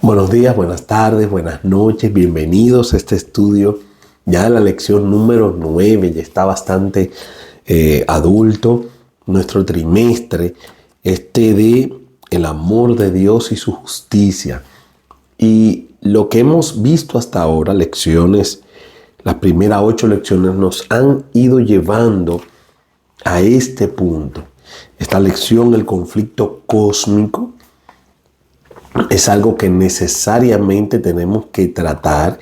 Buenos días, buenas tardes, buenas noches, bienvenidos a este estudio ya de la lección número 9, ya está bastante adulto nuestro trimestre, de el amor de Dios y su justicia. Y lo que hemos visto hasta ahora, las primeras 8 lecciones nos han ido llevando a este punto. Esta lección, el conflicto cósmico, es algo que necesariamente tenemos que tratar,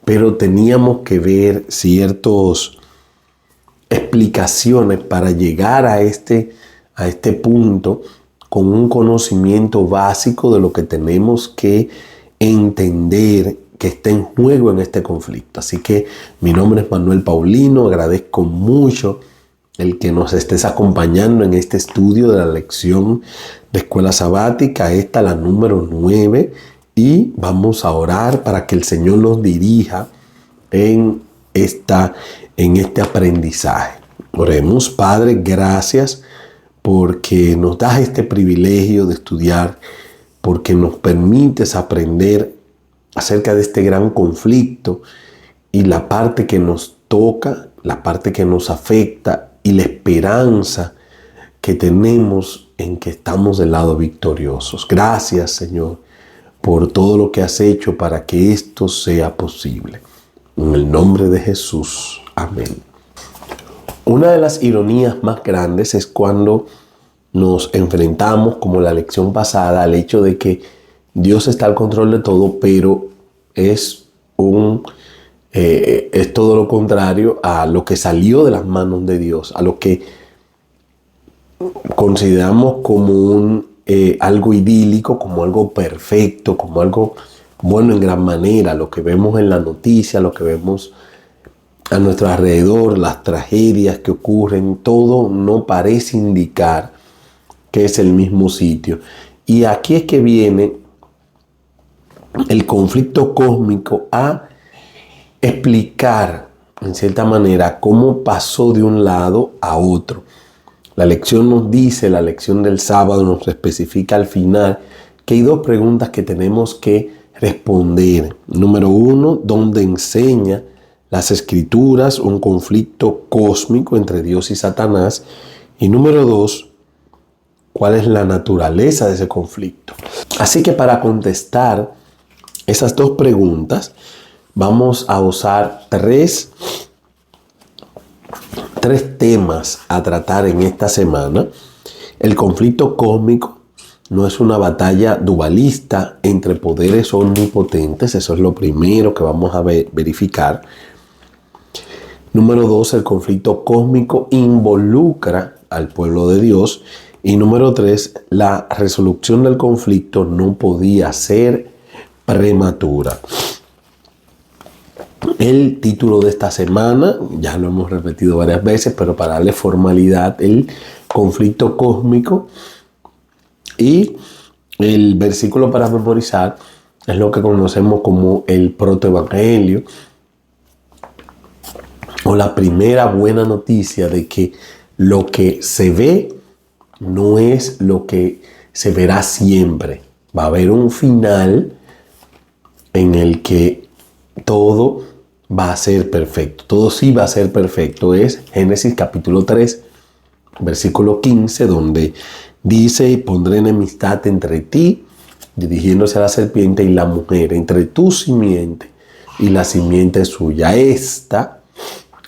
pero teníamos que ver ciertas explicaciones para llegar a este punto con un conocimiento básico de lo que tenemos que entender que está en juego en este conflicto. Así que mi nombre es Manuel Paulino, agradezco mucho el que nos estés acompañando en este estudio de la lección de escuela sabática, la número 9, y vamos a orar para que el Señor nos dirija en este aprendizaje. Oremos. Padre, gracias porque nos das este privilegio de estudiar, porque nos permites aprender acerca de este gran conflicto y la parte que nos toca, la parte que nos afecta y la esperanza que tenemos en que estamos del lado victoriosos. Gracias, Señor, por todo lo que has hecho para que esto sea posible. En el nombre de Jesús. Amén. Una de las ironías más grandes es cuando nos enfrentamos, como la lección pasada, al hecho de que Dios está al control de todo, pero es todo lo contrario a lo que salió de las manos de Dios, a lo que consideramos como algo idílico, como algo perfecto, como algo bueno en gran manera. Lo que vemos en la noticia, lo que vemos a nuestro alrededor, las tragedias que ocurren, todo no parece indicar que es el mismo sitio. Y aquí es que viene el conflicto cósmico a explicar, en cierta manera, cómo pasó de un lado a otro. La lección nos dice, la lección del sábado nos especifica al final que hay 2 preguntas que tenemos que responder. Número 1, ¿dónde enseña las Escrituras un conflicto cósmico entre Dios y Satanás? Y número 2, ¿cuál es la naturaleza de ese conflicto? Así que para contestar esas 2 preguntas, vamos a usar tres temas a tratar en esta semana. El conflicto cósmico no es una batalla dualista entre poderes omnipotentes. Eso es lo primero que vamos a verificar. Número 2, el conflicto cósmico involucra al pueblo de Dios. Y número 3, la resolución del conflicto no podía ser prematura. El título de esta semana, ya lo hemos repetido varias veces, pero para darle formalidad, el conflicto cósmico, y el versículo para memorizar es lo que conocemos como el protoevangelio, o la primera buena noticia de que lo que se ve no es lo que se verá siempre. Va a haber un final en el que todo va a ser perfecto. Todo sí va a ser perfecto. Es Génesis capítulo 3, versículo 15, donde dice: y pondré enemistad entre ti, dirigiéndose a la serpiente, y la mujer, entre tu simiente y la simiente suya.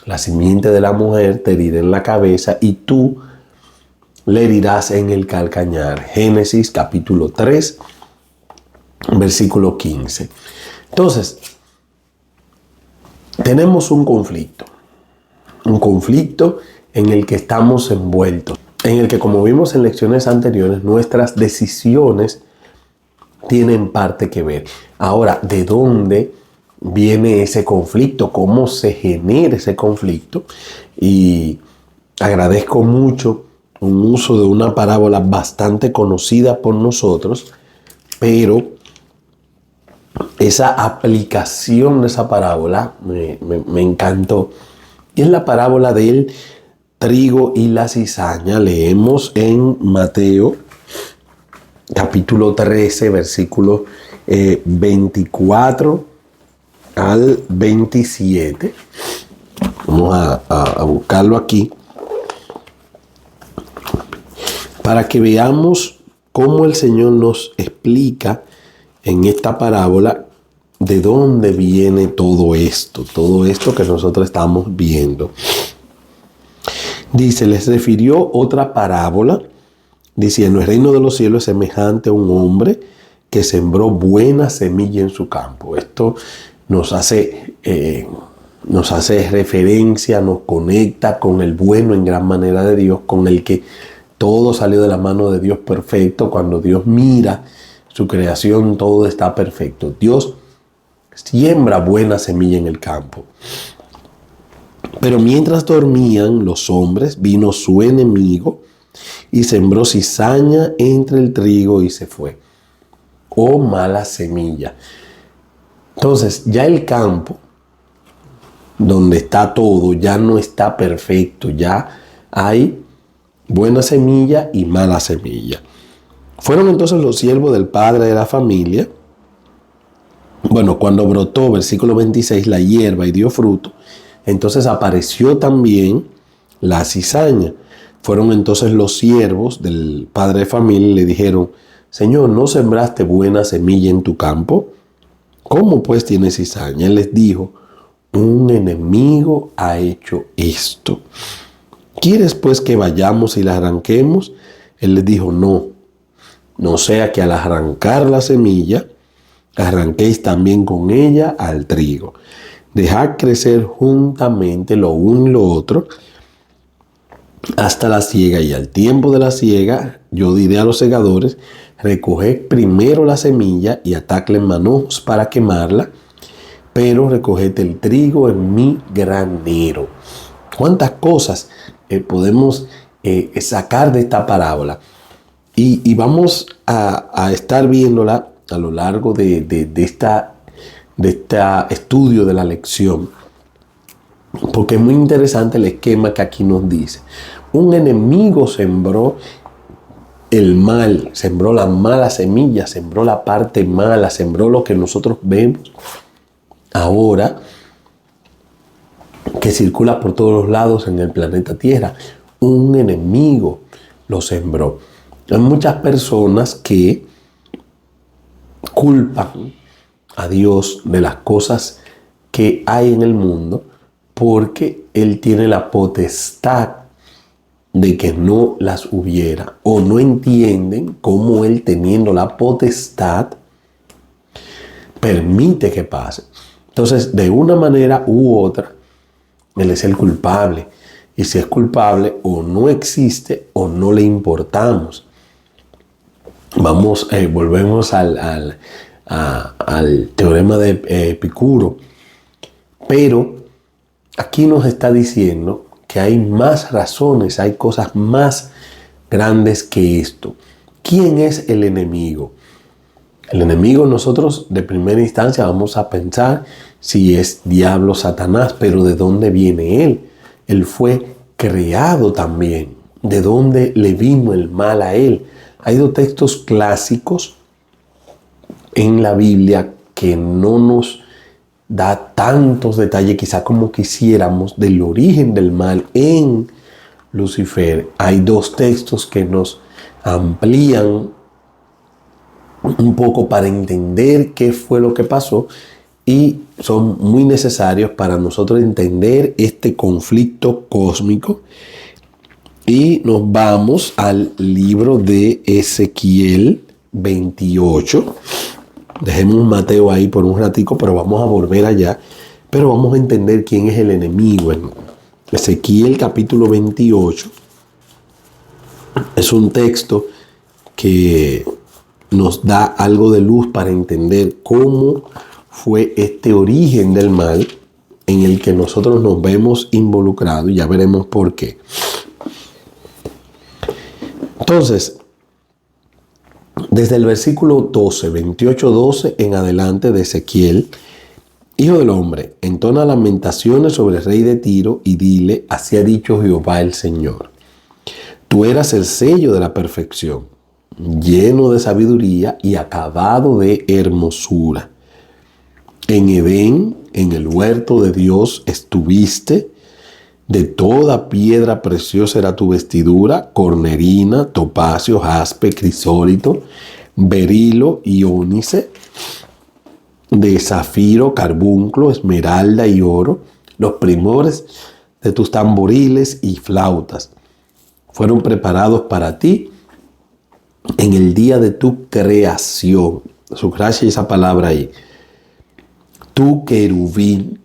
La simiente de la mujer, te herirá en la cabeza y tú le herirás en el calcañar. Génesis capítulo 3, versículo 15. Entonces, tenemos un conflicto en el que estamos envueltos, en el que, como vimos en lecciones anteriores, nuestras decisiones tienen parte que ver. Ahora, ¿de dónde viene ese conflicto? ¿Cómo se genera ese conflicto? Y agradezco mucho un uso de una parábola bastante conocida por nosotros, pero esa aplicación de esa parábola me encantó. Y es la parábola del trigo y la cizaña. Leemos en Mateo capítulo 13, versículos 24 al 27. Vamos a buscarlo aquí para que veamos cómo el Señor nos explica en esta parábola de dónde viene todo esto que nosotros estamos viendo. Dice, les refirió otra parábola, diciendo, el reino de los cielos es semejante a un hombre que sembró buena semilla en su campo. Esto nos hace referencia, nos conecta con el bueno en gran manera de Dios, con el que todo salió de la mano de Dios perfecto. Cuando Dios mira su creación, todo está perfecto. Dios siembra buena semilla en el campo. Pero mientras dormían los hombres, vino su enemigo y sembró cizaña entre el trigo y se fue. Oh, mala semilla. Entonces, ya el campo, donde está todo, ya no está perfecto. Ya hay buena semilla y mala semilla. Fueron entonces los siervos del padre de la familia. Bueno, cuando brotó, versículo 26, la hierba y dio fruto, entonces apareció también la cizaña. Fueron entonces los siervos del padre de familia y le dijeron, Señor, ¿no sembraste buena semilla en tu campo? ¿Cómo pues tiene cizaña? Él les dijo, un enemigo ha hecho esto. ¿Quieres pues que vayamos y la arranquemos? Él les dijo, no sea que al arrancar la semilla, arranquéis también con ella al trigo. Dejad crecer juntamente lo uno y lo otro hasta la siega, y al tiempo de la siega yo diré a los segadores, recoged primero la semilla y atadla en manojos para quemarla, pero recoged el trigo en mi granero. ¿Cuántas cosas podemos sacar de esta parábola? Y vamos a estar viéndola a lo largo de este estudio de la lección, porque es muy interesante el esquema que aquí nos dice. Un enemigo sembró el mal, sembró la mala semilla, sembró la parte mala, sembró lo que nosotros vemos ahora que circula por todos los lados en el planeta Tierra. Un enemigo lo sembró. Hay muchas personas que culpan a Dios de las cosas que hay en el mundo porque Él tiene la potestad de que no las hubiera, o no entienden cómo Él, teniendo la potestad, permite que pase. Entonces, de una manera u otra, Él es el culpable. Y si es culpable, o no existe o no le importamos. Volvemos al teorema de Epicuro. Pero aquí nos está diciendo que hay más razones, hay cosas más grandes que esto. ¿Quién es el enemigo? El enemigo, nosotros de primera instancia vamos a pensar si es diablo, Satanás, pero ¿de dónde viene él? Él fue creado también. ¿De dónde le vino el mal a él? Hay dos textos clásicos en la Biblia que no nos da tantos detalles quizá como quisiéramos del origen del mal en Lucifer. Hay dos textos que nos amplían un poco para entender qué fue lo que pasó y son muy necesarios para nosotros entender este conflicto cósmico. Y nos vamos al libro de Ezequiel 28. Dejemos Mateo ahí por un ratico, pero vamos a volver allá. Pero vamos a entender quién es el enemigo. En Ezequiel capítulo 28 es un texto que nos da algo de luz para entender cómo fue este origen del mal en el que nosotros nos vemos involucrados, y ya veremos por qué. Entonces, desde el versículo 28-12 en adelante de Ezequiel, hijo del hombre, entona lamentaciones sobre el rey de Tiro y dile, así ha dicho Jehová el Señor. Tú eras el sello de la perfección, lleno de sabiduría y acabado de hermosura. En Edén, en el huerto de Dios, estuviste. De toda piedra preciosa era tu vestidura: cornerina, topacio, jaspe, crisólito, berilo y ónice. De zafiro, carbunclo, esmeralda y oro. Los primores de tus tamboriles y flautas fueron preparados para ti en el día de tu creación. Subraya esa palabra ahí. Tu querubín,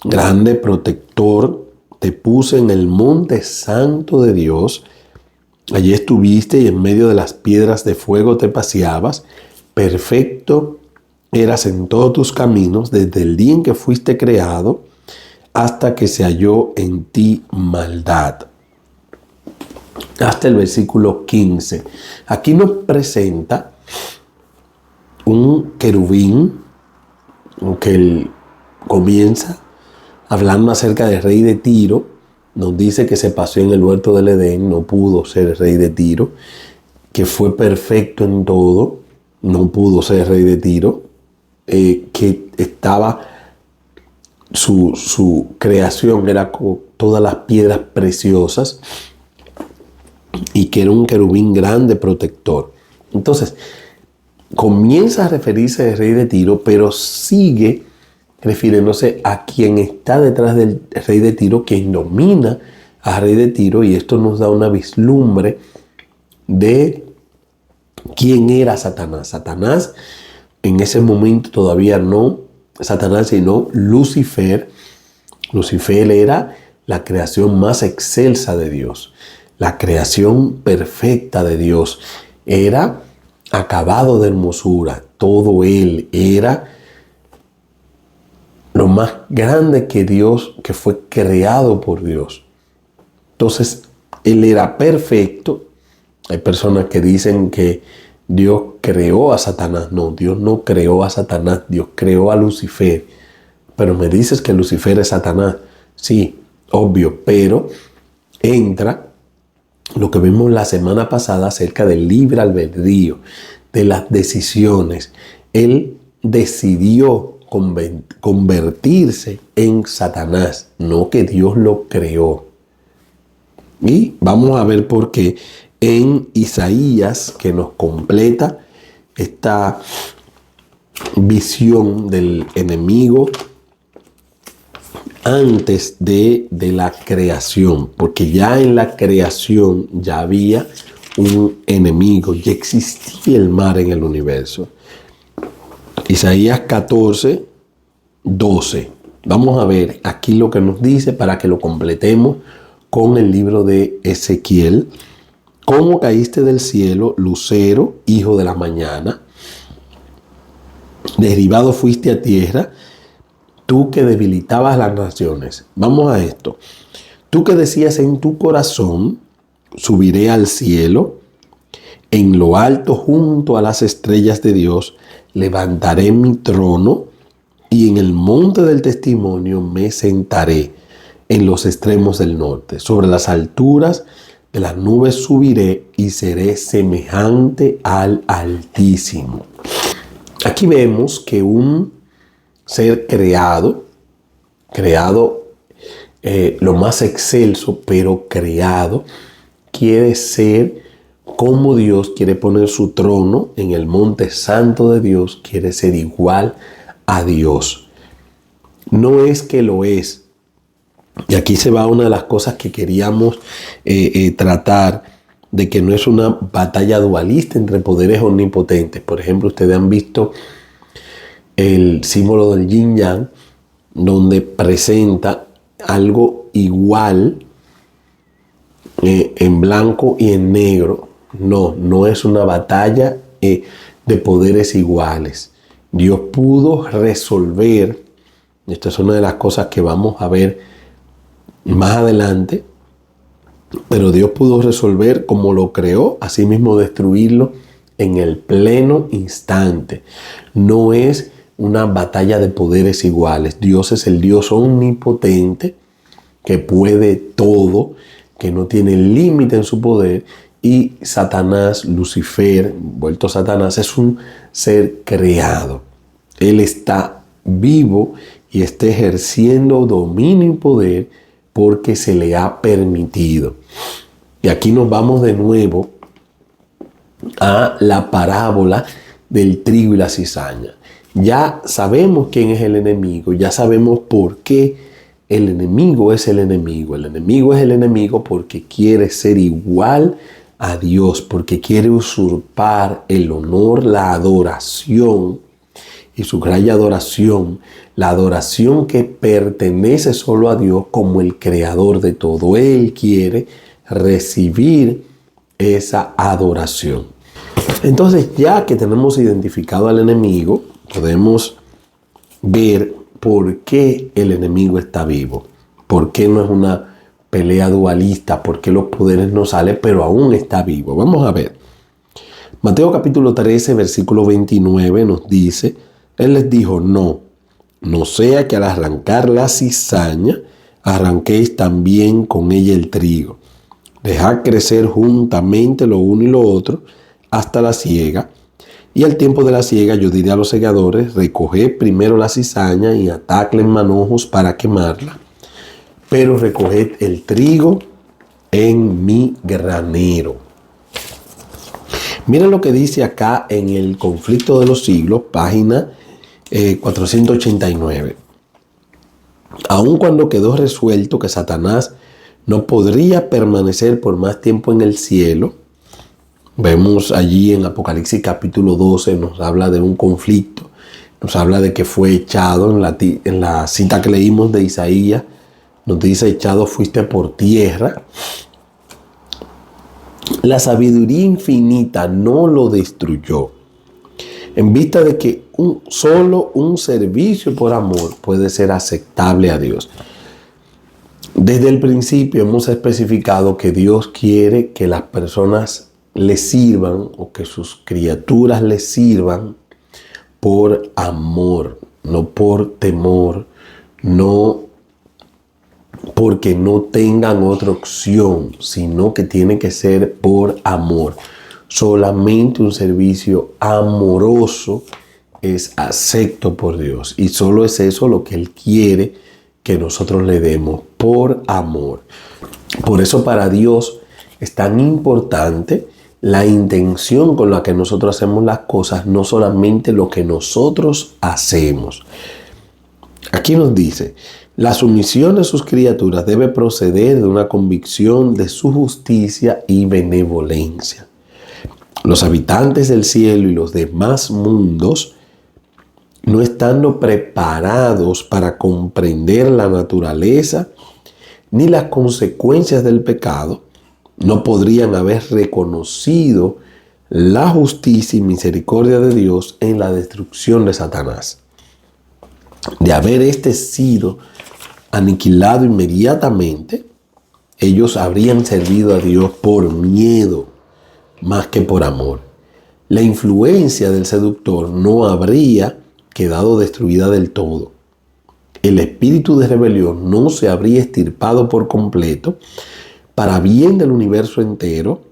grande protector, te puse en el monte santo de Dios. Allí estuviste y en medio de las piedras de fuego te paseabas. Perfecto eras en todos tus caminos desde el día en que fuiste creado hasta que se halló en ti maldad. Hasta el versículo 15. Aquí nos presenta un querubín que él comienza hablando acerca del rey de Tiro. Nos dice que se paseó en el huerto del Edén, no pudo ser el rey de Tiro, que fue perfecto en todo, no pudo ser rey de Tiro, que estaba su creación era con todas las piedras preciosas y que era un querubín grande protector. Entonces, comienza a referirse al rey de Tiro, pero sigue refiriéndose a quien está detrás del rey de Tiro, quien domina al rey de Tiro, y esto nos da una vislumbre de quién era Satanás. Satanás en ese momento todavía no Satanás, sino Lucifer. Lucifer era la creación más excelsa de Dios, la creación perfecta de Dios. Era acabado de hermosura, todo él era lo más grande que Dios, que fue creado por Dios. Entonces, él era perfecto. Hay personas que dicen que Dios creó a Satanás. No, Dios no creó a Satanás, Dios creó a Lucifer. Pero me dices que Lucifer es Satanás. Sí, obvio, pero entra lo que vimos la semana pasada acerca del libre albedrío, de las decisiones. Él decidió convertirse en Satanás, no que Dios lo creó. Y vamos a ver por qué en Isaías, que nos completa esta visión del enemigo antes de la creación, porque ya en la creación ya había un enemigo, ya existía el mal en el universo. Isaías 14, 12. Vamos a ver aquí lo que nos dice para que lo completemos con el libro de Ezequiel. ¿Cómo caíste del cielo, lucero, hijo de la mañana? Derribado fuiste a tierra, tú que debilitabas las naciones. Vamos a esto. Tú que decías en tu corazón, subiré al cielo, en lo alto junto a las estrellas de Dios, levantaré mi trono y en el monte del testimonio me sentaré en los extremos del norte. Sobre las alturas de las nubes subiré y seré semejante al Altísimo. Aquí vemos que un ser creado, lo más excelso, pero creado, quiere ser como Dios, quiere poner su trono en el monte santo de Dios, quiere ser igual a Dios. No es que lo es. Y aquí se va una de las cosas que queríamos tratar, de que no es una batalla dualista entre poderes omnipotentes. Por ejemplo, ustedes han visto el símbolo del yin yang, donde presenta algo igual en blanco y en negro. No es una batalla de poderes iguales. Dios pudo resolver, esta es una de las cosas que vamos a ver más adelante, pero Dios pudo resolver como lo creó, así mismo destruirlo en el pleno instante. No es una batalla de poderes iguales. Dios es el Dios omnipotente que puede todo, que no tiene límite en su poder Y Satanás, Lucifer, vuelto Satanás, es un ser creado. Él está vivo y está ejerciendo dominio y poder porque se le ha permitido. Y aquí nos vamos de nuevo a la parábola del trigo y la cizaña. Ya sabemos quién es el enemigo, ya sabemos por qué el enemigo es el enemigo. El enemigo es el enemigo porque quiere ser igual a Dios, porque quiere usurpar el honor, la adoración, y subraya adoración, la adoración que pertenece solo a Dios como el creador de todo. Él quiere recibir esa adoración. Entonces, ya que tenemos identificado al enemigo, podemos ver por qué el enemigo está vivo, por qué no es una pelea dualista, por qué los poderes no salen, pero aún está vivo. Vamos a ver. Mateo capítulo 13, versículo 29 nos dice, Él les dijo, no sea que al arrancar la cizaña, arranquéis también con ella el trigo. Dejad crecer juntamente lo uno y lo otro hasta la siega. Y al tiempo de la siega yo diré a los segadores, recoged primero la cizaña y atadla en manojos para quemarla, pero recoged el trigo en mi granero. Miren lo que dice acá en el Conflicto de los Siglos, página 489. Aun cuando quedó resuelto que Satanás no podría permanecer por más tiempo en el cielo, vemos allí en Apocalipsis capítulo 12, nos habla de un conflicto, nos habla de que fue echado, en la cita que leímos de Isaías, nos dice, echado fuiste por tierra. La sabiduría infinita no lo destruyó, en vista de que solo un servicio por amor puede ser aceptable a Dios. Desde el principio hemos especificado que Dios quiere que las personas le sirvan o que sus criaturas le sirvan por amor, no por temor, no porque no tengan otra opción, sino que tiene que ser por amor. Solamente un servicio amoroso es acepto por Dios y solo es eso lo que Él quiere que nosotros le demos, por amor. Por eso para Dios es tan importante la intención con la que nosotros hacemos las cosas, no solamente lo que nosotros hacemos. Aquí nos dice, la sumisión de sus criaturas debe proceder de una convicción de su justicia y benevolencia. Los habitantes del cielo y los demás mundos, no estando preparados para comprender la naturaleza ni las consecuencias del pecado, no podrían haber reconocido la justicia y misericordia de Dios en la destrucción de Satanás. De haber sido aniquilado inmediatamente, ellos habrían servido a Dios por miedo más que por amor. La influencia del seductor no habría quedado destruida del todo. El espíritu de rebelión no se habría extirpado por completo. Para bien del universo entero,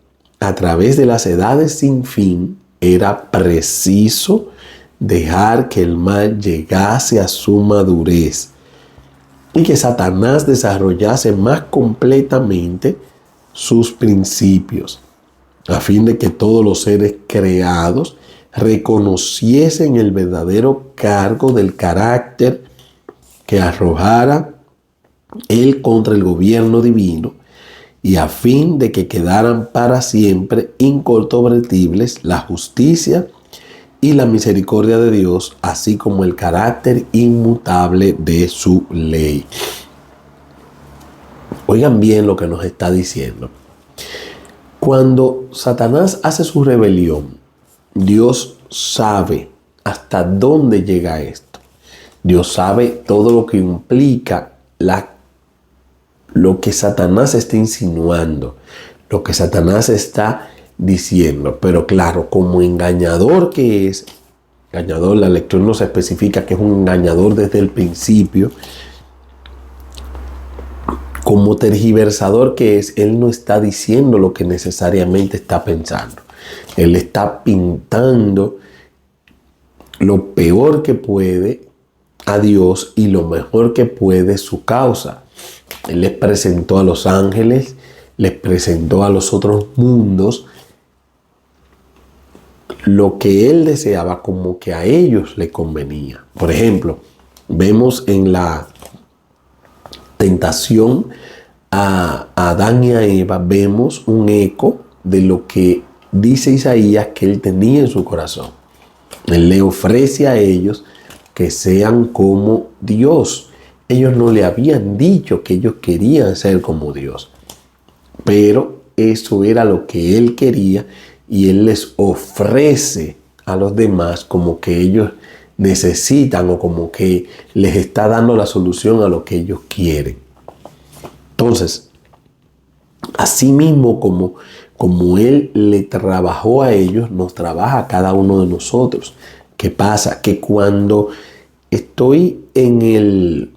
a través de las edades sin fin, era preciso dejar que el mal llegase a su madurez y que Satanás desarrollase más completamente sus principios, a fin de que todos los seres creados reconociesen el verdadero cargo del carácter que arrojara Él contra el gobierno divino, y a fin de que quedaran para siempre incontrovertibles la justicia y la misericordia de Dios, así como el carácter inmutable de su ley. Oigan bien lo que nos está diciendo. Cuando Satanás hace su rebelión, Dios sabe hasta dónde llega esto. Dios sabe todo lo que implica lo que Satanás está insinuando, lo que Satanás está diciendo. Pero claro, como engañador que es, engañador, la lectura nos especifica que es un engañador desde el principio. como tergiversador que es, él no está diciendo lo que necesariamente está pensando. Él está pintando lo peor que puede a Dios y lo mejor que puede su causa. Él les presentó a los ángeles, les presentó a los otros mundos lo que él deseaba como que a ellos le convenía. Por ejemplo, vemos en la tentación a Adán y a Eva, vemos un eco de lo que dice Isaías que él tenía en su corazón. Él le ofrece a ellos que sean como Dios. Ellos no le habían dicho que ellos querían ser como Dios, pero eso era lo que él quería y él les ofrece a los demás como que ellos necesitan o como que les está dando la solución a lo que ellos quieren. Entonces, así mismo como él le trabajó a ellos, nos trabaja a cada uno de nosotros. ¿Qué pasa? Que cuando estoy en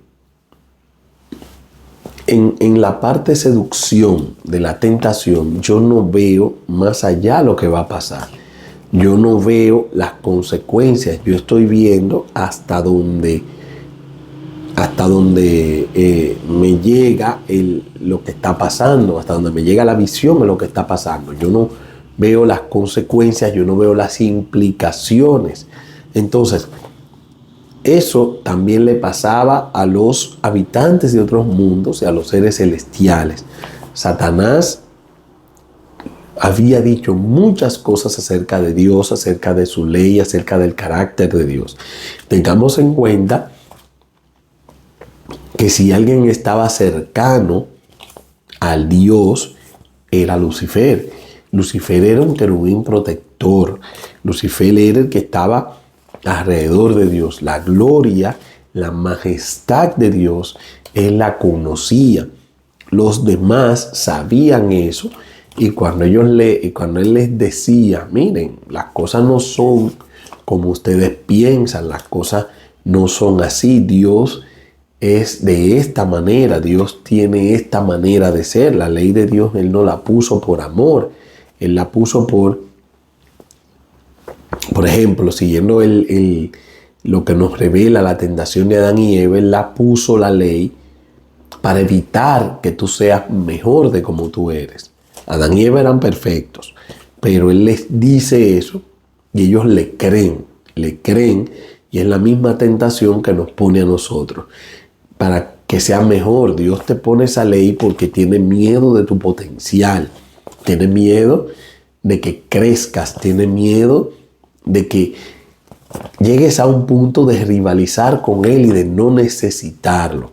la parte seducción de la tentación, yo no veo más allá lo que va a pasar. Yo no veo las consecuencias. Yo estoy viendo hasta donde me llega lo que está pasando, hasta donde me llega la visión de lo que está pasando. Yo no veo las consecuencias, yo no veo las implicaciones. Entonces, eso también le pasaba a los habitantes de otros mundos y a los seres celestiales. Satanás había dicho muchas cosas acerca de Dios, acerca de su ley, acerca del carácter de Dios. Tengamos en cuenta que si alguien estaba cercano al Dios, era Lucifer. Lucifer era un querubín protector. Lucifer era el que estaba alrededor de Dios. La gloria, la majestad de Dios, él la conocía. Los demás sabían eso. Y cuando él les decía, miren, las cosas no son como ustedes piensan, las cosas no son así. Dios es de esta manera, Dios tiene esta manera de ser. La ley de Dios él no la puso por amor, él la puso por ejemplo, siguiendo lo que nos revela la tentación de Adán y Eva, él la puso la ley para evitar que tú seas mejor de como tú eres. Adán y Eva eran perfectos, pero él les dice eso y ellos le creen y es la misma tentación que nos pone a nosotros. Para que sea mejor, Dios te pone esa ley porque tiene miedo de tu potencial, tiene miedo de que crezcas, tiene miedo de que llegues a un punto de rivalizar con Él y de no necesitarlo.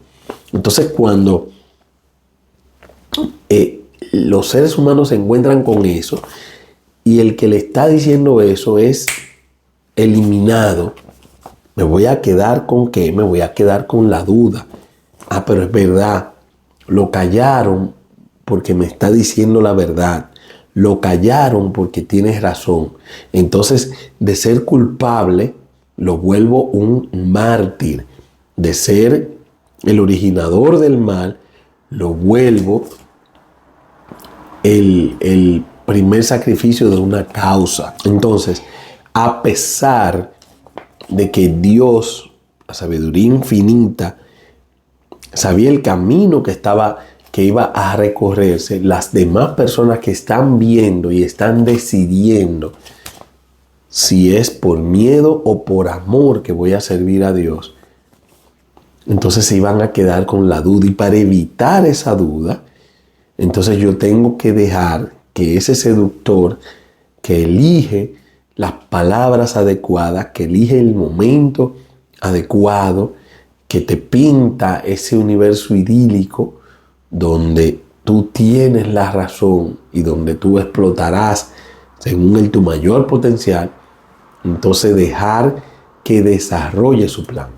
Entonces, cuando los seres humanos se encuentran con eso y el que le está diciendo eso es eliminado, me voy a quedar con ¿qué? Me voy a quedar con la duda. Ah, pero es verdad, lo callaron porque me está diciendo la verdad. Lo callaron porque tienes razón. Entonces, de ser culpable, lo vuelvo un mártir. De ser el originador del mal, lo vuelvo el primer sacrificio de una causa. Entonces, a pesar de que Dios, la sabiduría infinita, sabía el camino que iba a recorrerse, las demás personas que están viendo y están decidiendo si es por miedo o por amor que voy a servir a Dios, entonces se iban a quedar con la duda. Y para evitar esa duda, entonces yo tengo que dejar que ese seductor que elige las palabras adecuadas, que elige el momento adecuado, que te pinta ese universo idílico donde tú tienes la razón y donde tú explotarás según tu mayor potencial, entonces dejar que desarrolle su plan.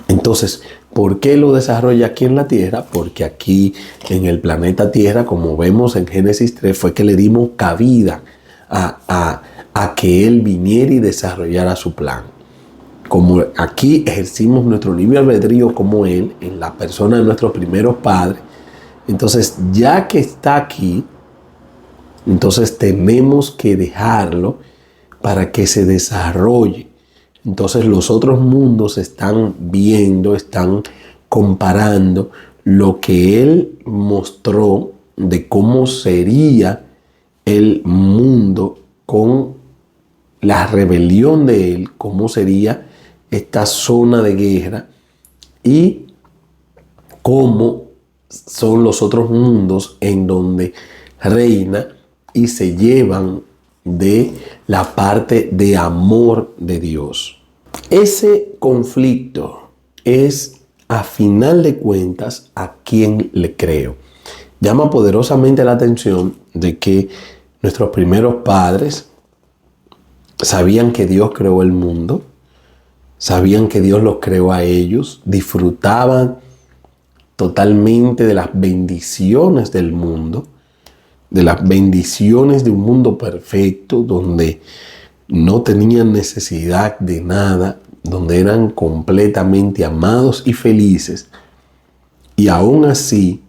Entonces, ¿por qué lo desarrolla aquí en la Tierra? Porque aquí en el planeta Tierra, como vemos en Génesis 3, fue que le dimos cabida a que Él viniera y desarrollara su plan. como aquí ejercimos nuestro libre albedrío como Él, en la persona de nuestros primeros padres, entonces ya que está aquí, entonces tenemos que dejarlo para que se desarrolle. Entonces los otros mundos están viendo, están comparando lo que Él mostró de cómo sería el mundo con la rebelión de Él, cómo sería esta zona de guerra y cómo son los otros mundos en donde reina y se llevan de la parte de amor de Dios. Ese conflicto es, a final de cuentas, a quien le creo. Llama poderosamente la atención de que nuestros primeros padres sabían que Dios creó el mundo, sabían que Dios los creó a ellos, disfrutaban totalmente de las bendiciones del mundo, de las bendiciones de un mundo perfecto, donde no tenían necesidad de nada, donde eran completamente amados y felices. Y aún así,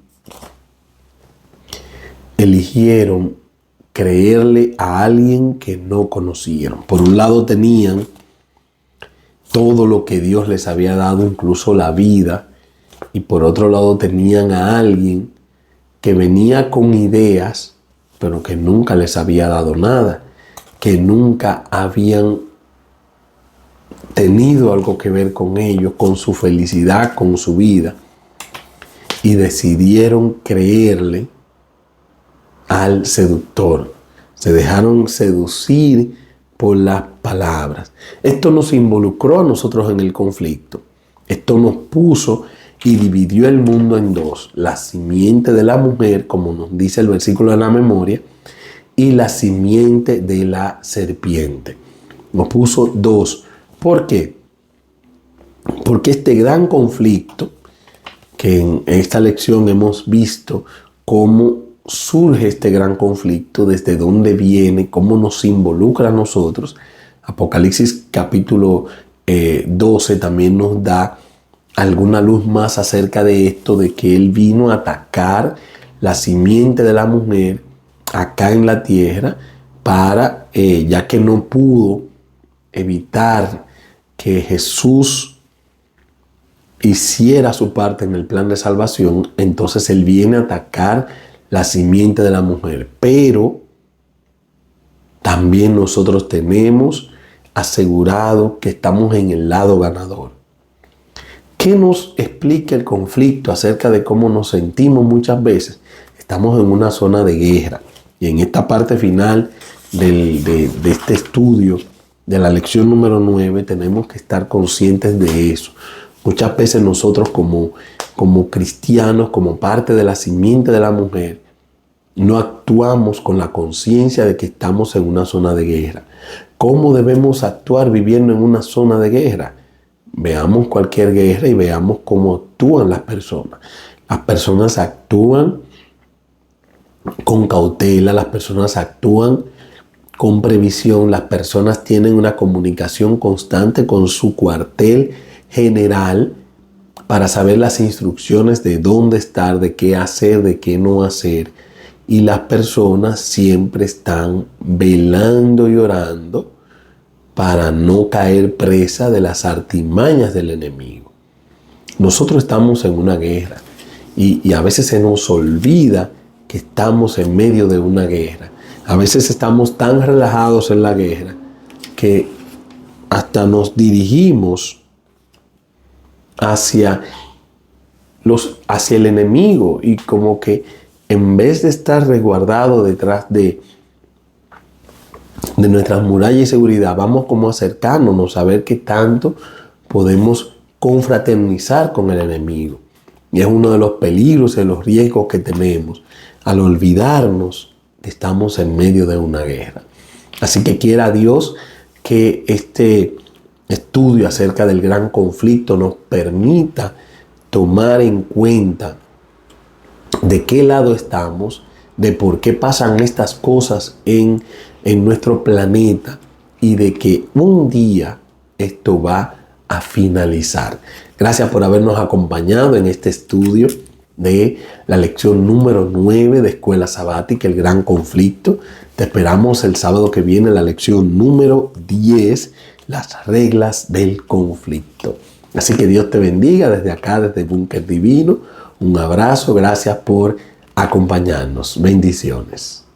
eligieron creerle a alguien que no conocieron. Por un lado tenían todo lo que Dios les había dado, incluso la vida, y por otro lado tenían a alguien que venía con ideas, pero que nunca les había dado nada, que nunca habían tenido algo que ver con ellos, con su felicidad, con su vida, y decidieron creerle al seductor. Se dejaron seducir por las palabras. Esto nos involucró a nosotros en el conflicto. Esto nos puso y dividió el mundo en dos. La simiente de la mujer, como nos dice el versículo de la memoria, y la simiente de la serpiente. Nos puso dos. ¿Por qué? Porque este gran conflicto, que en esta lección hemos visto cómo surge este gran conflicto, desde dónde viene, cómo nos involucra a nosotros. Apocalipsis capítulo 12 también nos da alguna luz más acerca de esto, de que Él vino a atacar la simiente de la mujer acá en la tierra para, ya que no pudo evitar que Jesús hiciera su parte en el plan de salvación, entonces Él viene a atacar la simiente de la mujer. Pero también nosotros tenemos asegurado que estamos en el lado ganador. ¿Qué nos explica el conflicto acerca de cómo nos sentimos muchas veces? Estamos en una zona de guerra. Y en esta parte final de este estudio, de la lección número 9, tenemos que estar conscientes de eso. Muchas veces nosotros como cristianos, como parte de la simiente de la mujer, no actuamos con la conciencia de que estamos en una zona de guerra. ¿Cómo debemos actuar viviendo en una zona de guerra? Veamos cualquier guerra y veamos cómo actúan las personas. Las personas actúan con cautela, las personas actúan con previsión, las personas tienen una comunicación constante con su cuartel general para saber las instrucciones de dónde estar, de qué hacer, de qué no hacer. Y las personas siempre están velando y orando para no caer presa de las artimañas del enemigo. Nosotros estamos en una guerra y a veces se nos olvida que estamos en medio de una guerra. A veces estamos tan relajados en la guerra que hasta nos dirigimos hacia el enemigo y como que en vez de estar resguardado detrás de nuestras murallas y seguridad, vamos como acercándonos a ver qué tanto podemos confraternizar con el enemigo. Y es uno de los peligros y los riesgos que tenemos al olvidarnos que estamos en medio de una guerra. Así que quiera Dios que este estudio acerca del gran conflicto nos permita tomar en cuenta de qué lado estamos, de por qué pasan estas cosas en nuestro planeta y de que un día esto va a finalizar. Gracias por habernos acompañado en este estudio de la lección número 9 de Escuela Sabática, el gran conflicto. Te esperamos el sábado que viene, la lección número 10, las reglas del conflicto. Así que Dios te bendiga desde acá, desde Búnker Divino. Un abrazo, gracias por acompañarnos. Bendiciones.